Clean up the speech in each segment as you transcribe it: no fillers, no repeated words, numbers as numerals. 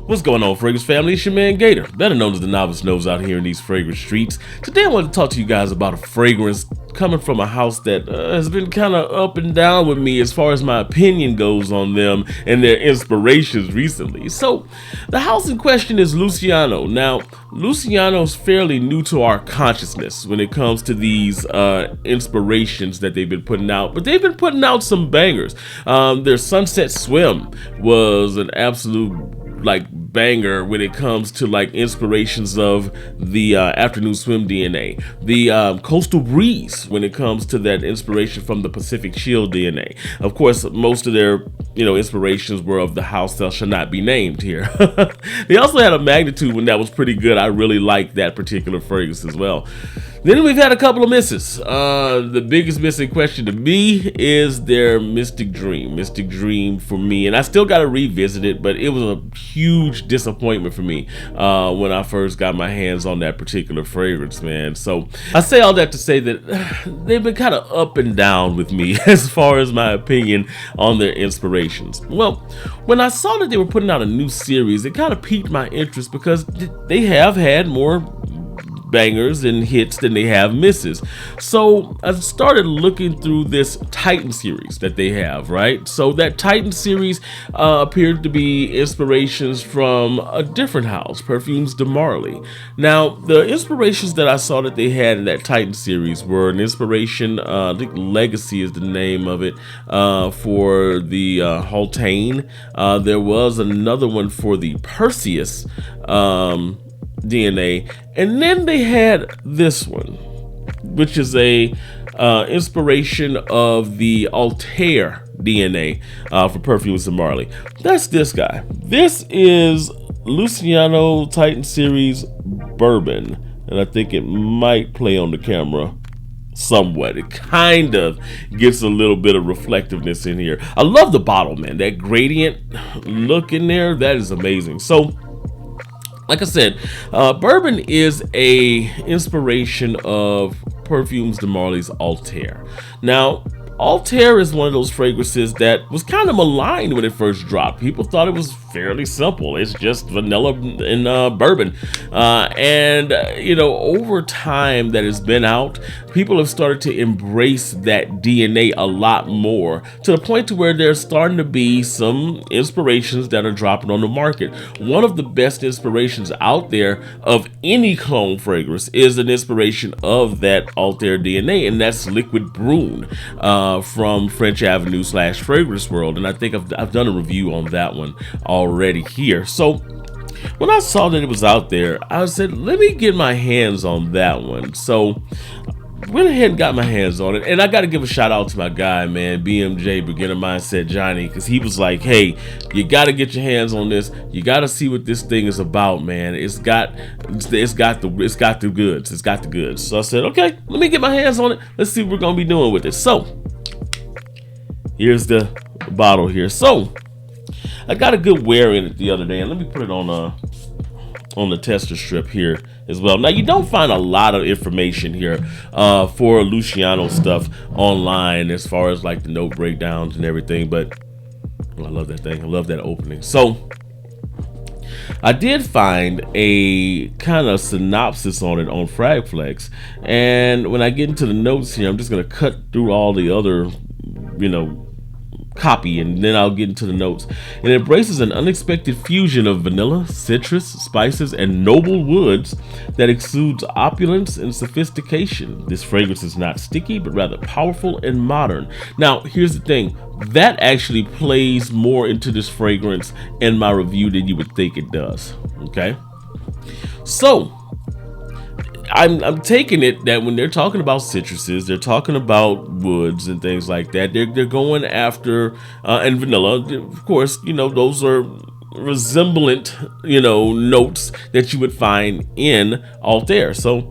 What's going on, fragrance family? It's your man Gator, better known as the Novice Nose out here in these fragrance streets. Today I want to talk to you guys about a fragrance coming from a house that has been kind of up and down with me as far as my opinion goes on them and their inspirations recently. So the house in question is Lucianno. Now, Lucianno's fairly new to our consciousness when it comes to these inspirations that they've been putting out, but they've been putting out some bangers. Their Sunset Swim was an absolute banger when it comes to inspirations of the Afternoon Swim DNA, the Coastal Breeze when it comes to that inspiration from the Pacific Chill DNA. Of course, most of their inspirations were of the house that shall not be named here. They also had a Magnitude one that was pretty good. I really liked that particular fragrance as well. Then we've had a couple of misses. The biggest missing question to me is their Mystic Dream. Mystic Dream for me, and I still got to revisit it, but it was a huge disappointment for me when I first got my hands on that particular fragrance, man. So I say all that to say that they've been kind of up and down with me as far as my opinion on their inspirations. Well, when I saw that they were putting out a new series, it kind of piqued my interest because they have had more bangers and hits than they have misses. So I started looking through this Titan series that they have, right? So that Titan series appeared to be inspirations from a different house, Parfumsdemarly. Now, the inspirations that I saw that they had in that Titan series were an inspiration, I think Legacy is the name of it, for the Althair. There was another one for the Perseus DNA, and then they had this one, which is a inspiration of the Althair DNA for Parfumsdemarly. That's this guy. This is Lucianno Titan Series Bourbon, and I think it might play on the camera somewhat. It kind of gets a little bit of reflectiveness in here. I love the bottle, man. That gradient look in there, that is amazing. So like I said, bourbon is a inspiration of Parfumsdemarly's Althair. Now, Althair is one of those fragrances that was kind of maligned when it first dropped. People thought it was fairly simple. It's just vanilla and bourbon. Over time that it's been out, people have started to embrace that DNA a lot more, to the point to where there's starting to be some inspirations that are dropping on the market. One of the best inspirations out there of any clone fragrance is an inspiration of that Althair DNA, and that's Liquid Brune from Frenchavenue / fragranceworld. And I think I've done a review on that one already here. So when I saw that it was out there, I said, let me get my hands on that one. So went ahead and got my hands on it, and I got to give a shout out to my guy, man, BMJ Beginner Mindset Johnny, because he was like, hey, you got to get your hands on this. You got to see what this thing is about, man. It's got the goods. It's got the goods. So I said, okay, let me get my hands on it. Let's see what we're gonna be doing with it. So here's the bottle here. So I got a good wear in it the other day, and let me put it on the tester strip here as well. Now, you don't find a lot of information here for Lucianno stuff online as far as the note breakdowns and everything, but I love that thing. I love that opening. So I did find a kind of synopsis on it on Fragflex, and when I get into the notes here, I'm just going to cut through all the other copy, and then I'll get into the notes. It embraces an unexpected fusion of vanilla, citrus, spices, and noble woods that exudes opulence and sophistication. This fragrance is not sticky, but rather powerful and modern. Now, here's the thing. That actually plays more into this fragrance in my review than you would think it does. Okay? So I'm taking it that when they're talking about citruses, they're talking about woods and things like that. They're going after and vanilla, of course. Those are resemblant notes that you would find in Althair. So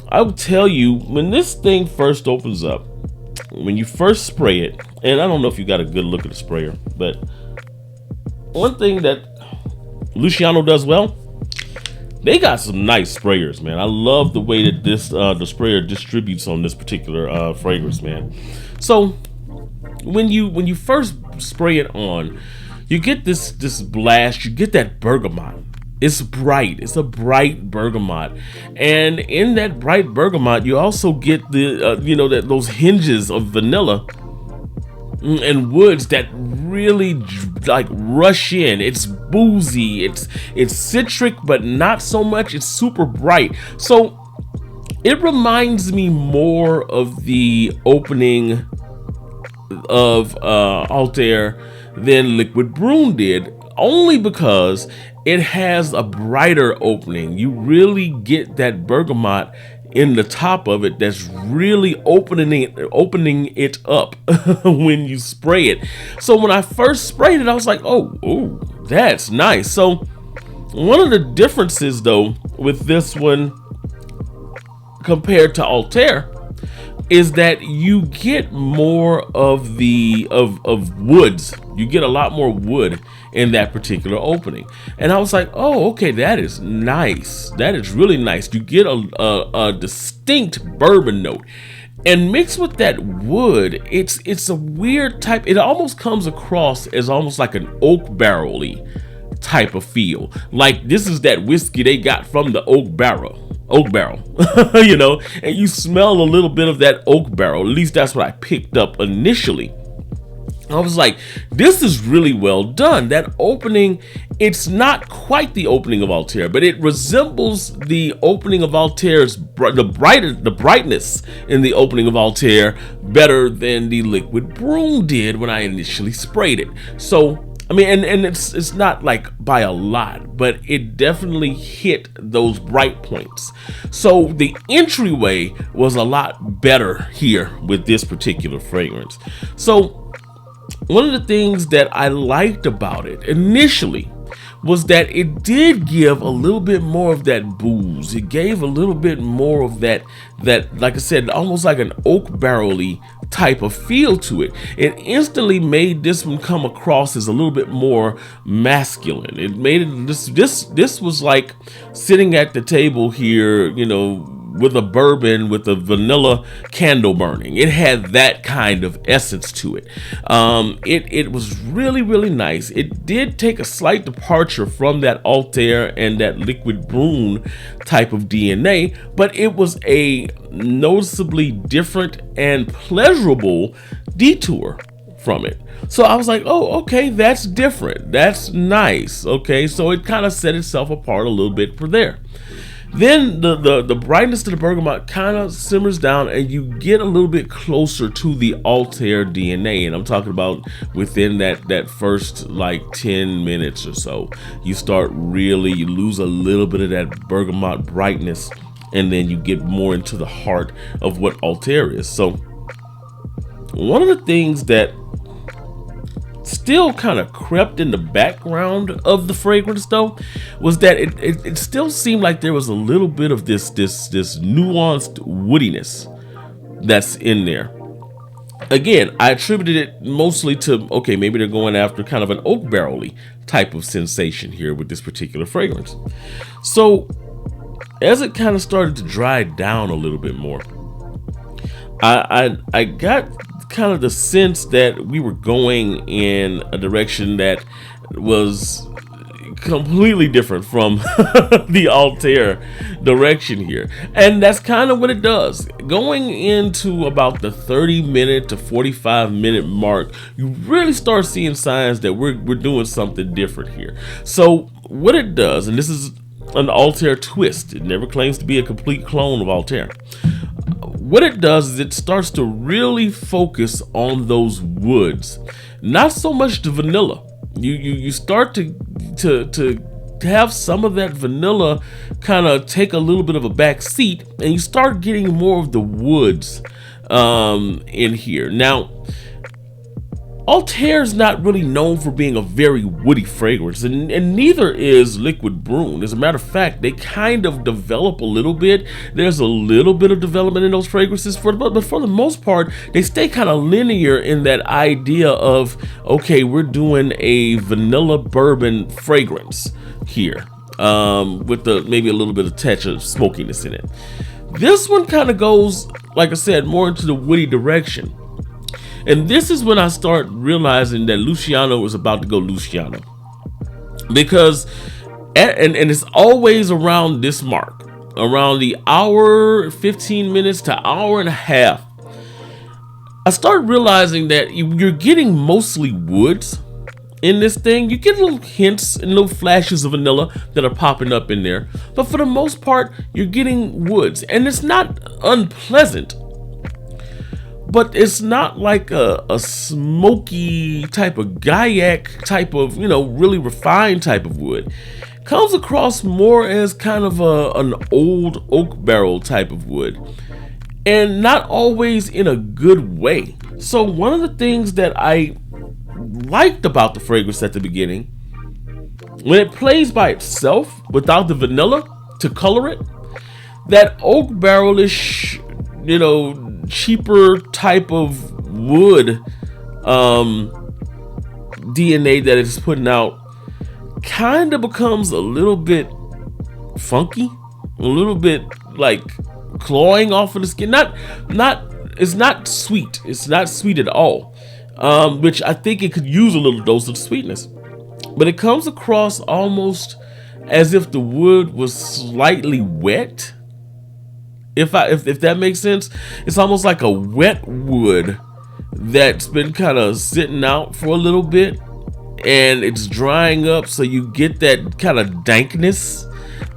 I will tell you, when this thing first opens up, when you first spray it, and I don't know if you got a good look at the sprayer, but one thing that Lucianno does well, they got some nice sprayers, man. I love the way that this the sprayer distributes on this particular fragrance, man. So when you first spray it on, you get this blast, you get that bergamot. It's bright. It's a bright bergamot, and in that bright bergamot, you also get the those hinges of vanilla and woods that really like rush in. It's boozy. It's citric, but not so much. It's super bright. So it reminds me more of the opening of Althair than Liquid Brune did, only because it has a brighter opening. You really get that bergamot in the top of it that's really opening it up when you spray it. So when I first sprayed it, I was like, oh, that's nice. So one of the differences though with this one compared to Althair is that you get more of the woods. You get a lot more wood in that particular opening, and I was like, oh, okay, that is nice. That is really nice. You get a distinct bourbon note, and mixed with that wood, it's a weird type. It almost comes across as almost like an oak barrel-y type of feel. Like this is that whiskey they got from the oak barrel, and you smell a little bit of that oak barrel. At least that's what I picked up initially. I was like, this is really well done. That opening, it's not quite the opening of Althair, but it resembles the opening of Althair's, the brightness in the opening of Althair better than the Liquid Brune did when I initially sprayed it. So I mean, and it's not like by a lot, but it definitely hit those bright points. So the entryway was a lot better here with this particular fragrance. So one of the things that I liked about it initially was that it did give a little bit more of that booze. It gave a little bit more of that, like I said, almost like an oak barrel-y type of feel to it. It instantly made this one come across as a little bit more masculine. It made it, this was like sitting at the table here, with a bourbon with a vanilla candle burning. It had that kind of essence to it. It was really, really nice. It did take a slight departure from that Althair and that Liquid Brune type of DNA, but it was a noticeably different and pleasurable detour from it. So I was like, oh, okay, that's different. That's nice. Okay, so it kind of set itself apart a little bit for there. Then the brightness of the bergamot kind of simmers down, and you get a little bit closer to the Althair DNA. And I'm talking about within that first like 10 minutes or so, you lose a little bit of that bergamot brightness, and then you get more into the heart of what Althair is. So one of the things that still kind of crept in the background of the fragrance though was that it still seemed like there was a little bit of this nuanced woodiness that's in there. Again, I attributed it mostly to, okay, maybe they're going after kind of an oak barrel-y type of sensation here with this particular fragrance. So as it kind of started to dry down a little bit more, I got kind of the sense that we were going in a direction that was completely different from the Althair direction here. And that's kind of what it does. Going into about the 30-minute to 45-minute mark, you really start seeing signs that we're doing something different here. So what it does, and this is an Althair twist, it never claims to be a complete clone of Althair. What it does is it starts to really focus on those woods, not so much the vanilla. You start to have some of that vanilla kind of take a little bit of a back seat, and you start getting more of the woods in here. Now, Althair is not really known for being a very woody fragrance, and neither is Liquid Brune. As a matter of fact, they kind of develop a little bit. There's a little bit of development in those fragrances, but for the most part, they stay kind of linear in that idea of, okay, we're doing a vanilla bourbon fragrance here with maybe a little bit of touch of smokiness in it. This one kind of goes, like I said, more into the woody direction. And this is when I start realizing that Luciano was about to go Luciano, because and it's always around this mark, around the hour 15 minutes to hour and a half. I start realizing that you're getting mostly woods in this thing. You get little hints and little flashes of vanilla that are popping up in there, but for the most part you're getting woods, and it's not unpleasant, but it's not like a smoky type of gaiac type of, really refined type of wood. Comes across more as kind of an old oak barrel type of wood, and not always in a good way. So one of the things that I liked about the fragrance at the beginning, when it plays by itself without the vanilla to color it, that oak barrelish, cheaper type of wood DNA that it's putting out kind of becomes a little bit funky, a little bit like clawing off of the skin. It's not sweet. It's not sweet at all. Which I think it could use a little dose of sweetness. But it comes across almost as if the wood was slightly wet. If that makes sense. It's almost like a wet wood that's been kind of sitting out for a little bit, and it's drying up, so you get that kind of dankness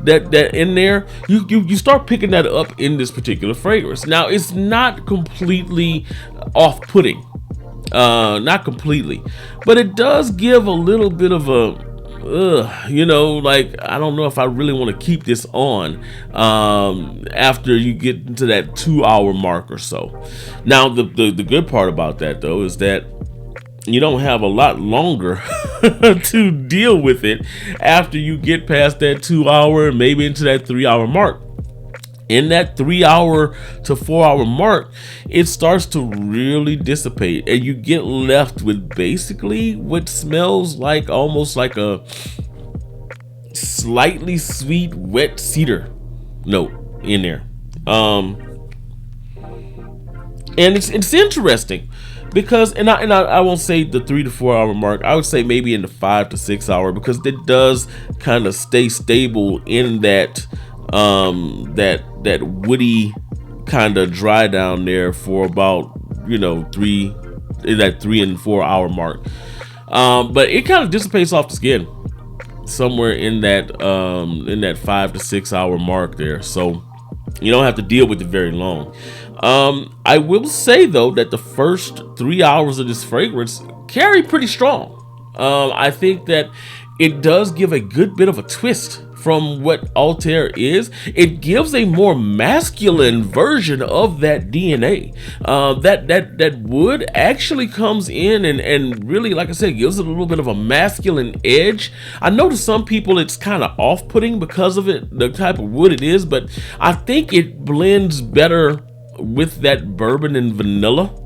that in there. You start picking that up in this particular fragrance. Now, it's not completely off-putting, not completely, but it does give a little bit of a like, I don't know if I really want to keep this on after you get into that 2-hour mark or so. Now, the good part about that, though, is that you don't have a lot longer to deal with it after you get past that 2-hour, maybe into that 3-hour mark. In that 3-hour to 4-hour mark, it starts to really dissipate, and you get left with basically what smells like almost like a slightly sweet wet cedar note in there. And it's interesting because, and I won't say the 3 to 4 hour mark. I would say maybe in the 5 to 6 hour, because it does kind of stay stable in that that woody kind of dry down there for about 3 and 4 hour mark. But it kind of dissipates off the skin somewhere in that 5 to 6 hour mark there, so you don't have to deal with it very long. I will say, though, that the first 3 hours of this fragrance carry pretty strong. I think that it does give a good bit of a twist from what Althair is. It gives a more masculine version of that DNA. That wood actually comes in and really, like I said, gives it a little bit of a masculine edge. I know to some people it's kind of off-putting because of it, the type of wood it is, but I think it blends better with that bourbon and vanilla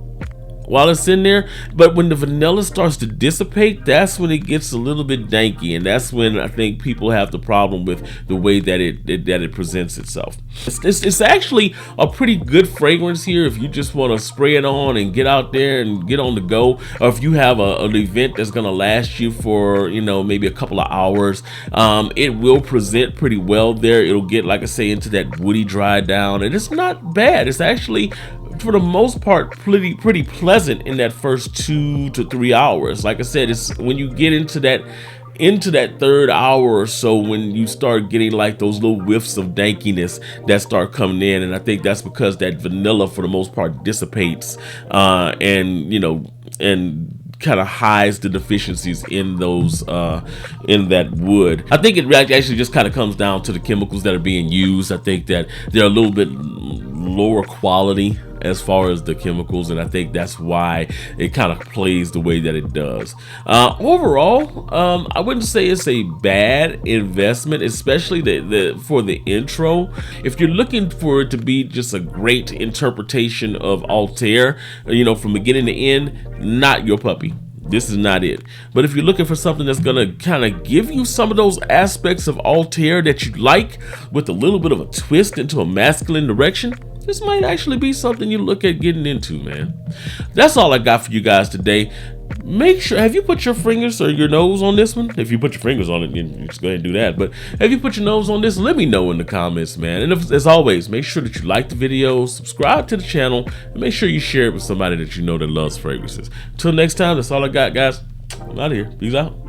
while it's in there. But when the vanilla starts to dissipate, that's when it gets a little bit danky, and that's when I think people have the problem with the way that it presents itself. It's actually a pretty good fragrance here if you just want to spray it on and get out there and get on the go, or if you have an event that's going to last you for maybe a couple of hours. It will present pretty well there. It'll get, like I say, into that woody dry down, and it's not bad. It's actually, for the most part, pretty pleasant in that first 2 to 3 hours. Like I said, it's when you get into that 3rd hour or so when you start getting like those little whiffs of dankiness that start coming in, and I think that's because that vanilla for the most part dissipates and kind of hides the deficiencies in those in that wood. I think it actually just kind of comes down to the chemicals that are being used. I think that they're a little bit lower quality as far as the chemicals, and I think that's why it kind of plays the way that it does. Overall, I wouldn't say it's a bad investment, especially for the intro. If you're looking for it to be just a great interpretation of Althair, from beginning to end, not your puppy. This is not it. But if you're looking for something that's gonna kind of give you some of those aspects of Althair that you like, with a little bit of a twist into a masculine direction, this might actually be something you look at getting into, man. That's all I got for you guys today. Make sure, have you put your fingers or your nose on this one? If you put your fingers on it, you just go ahead and do that. But have you put your nose on this? Let me know in the comments, man. And as always, make sure that you like the video, subscribe to the channel, and make sure you share it with somebody that you know that loves fragrances. Until next time, that's all I got, guys. I'm out of here. Peace out.